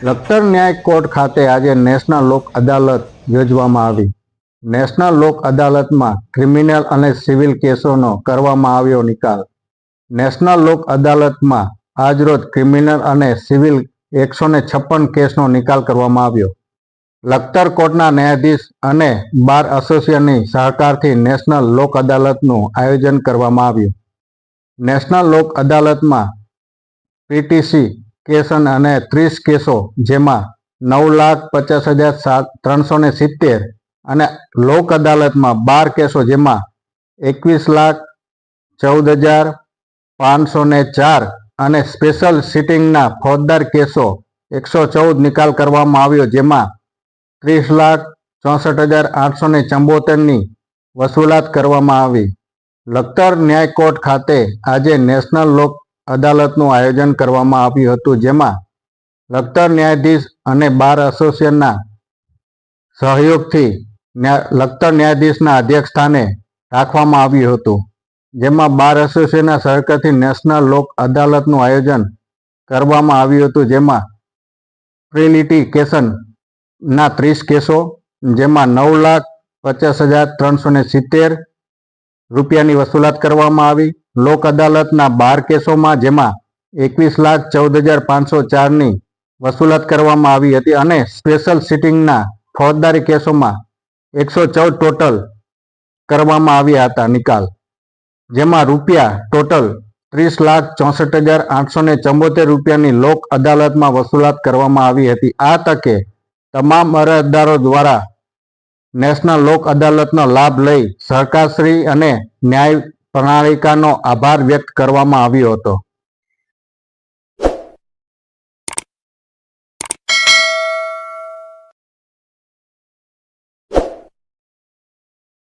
લખતર ન્યાય કોર્ટ ખાતે આજે નેશનલ લોક અદાલત યોજવામાં આવી. નેશનલ લોક અદાલતમાં ક્રિમિનલ અને સિવિલ કેસોનો કરવામાં આવ્યો નિકાલ. નેશનલ લોક અદાલતમાં આજરોજ ક્રિમિનલ અને સિવિલ 156 કેસનો નિકાલ કરવામાં આવ્યો. લખતર કોર્ટના ન્યાયાધીશ અને બાર એસોસિએશનની સહકારથી નેશનલ લોક અદાલતનું આયોજન કરવામાં આવ્યું. નેશનલ લોક અદાલતમાં પીટીસી કેસ અને 30 કેસો, જેમાં 9,50,370 અને લોક અદાલતમાં 12 કેસો, જેમાં 21,14,504 અને સ્પેશિયલ સિટિંગના ફોજદાર કેસો 114 નિકાલ કરવામાં આવ્યો, જેમાં 30,64,874ની વસૂલાત કરવામાં આવી. લખતર ન્યાય કોર્ટ ખાતે આજે નેશનલ લોક અદાલતનું આયોજન કરવામાં આવ્યું હતું, જેમાં લખતર ન્યાયાધીશ અને બાર એસોસિએશનના સહયોગથી લખતર ન્યાયાધીશના અધ્યક્ષ સ્થાને રાખવામાં આવ્યું હતું, જેમાં બાર એસોસિએશનના સહકારથી નેશનલ લોક અદાલતનું આયોજન કરવામાં આવ્યું હતું, જેમાં પ્રીલિટિગેશનના 30 કેસો, જેમાં 9,50,370 રૂપિયાની વસૂલાત કરવામાં આવી. લોક અદાલતના 12 કેસોમાં, જેમાં 21,14,504ની વસૂલાત કરવામાં આવી હતી અને સ્પેશિયલ સિટિંગના ફોજદારી કેસોમાં 114 ટોટલ કરવામાં આવ્યા હતા નિકાલ, જેમાં રૂપિયા ટોટલ 30,64,874 રૂપિયાની લોક અદાલતમાં વસૂલાત કરવામાં આવી હતી. આ તકે તમામ અરજદારો દ્વારા નેશનલ લોક અદાલતનો લાભ લઈ સરકારશ્રી અને ન્યાય પ્રણાલિકાનો આભાર વ્યક્ત કરવામાં આવ્યો હતો.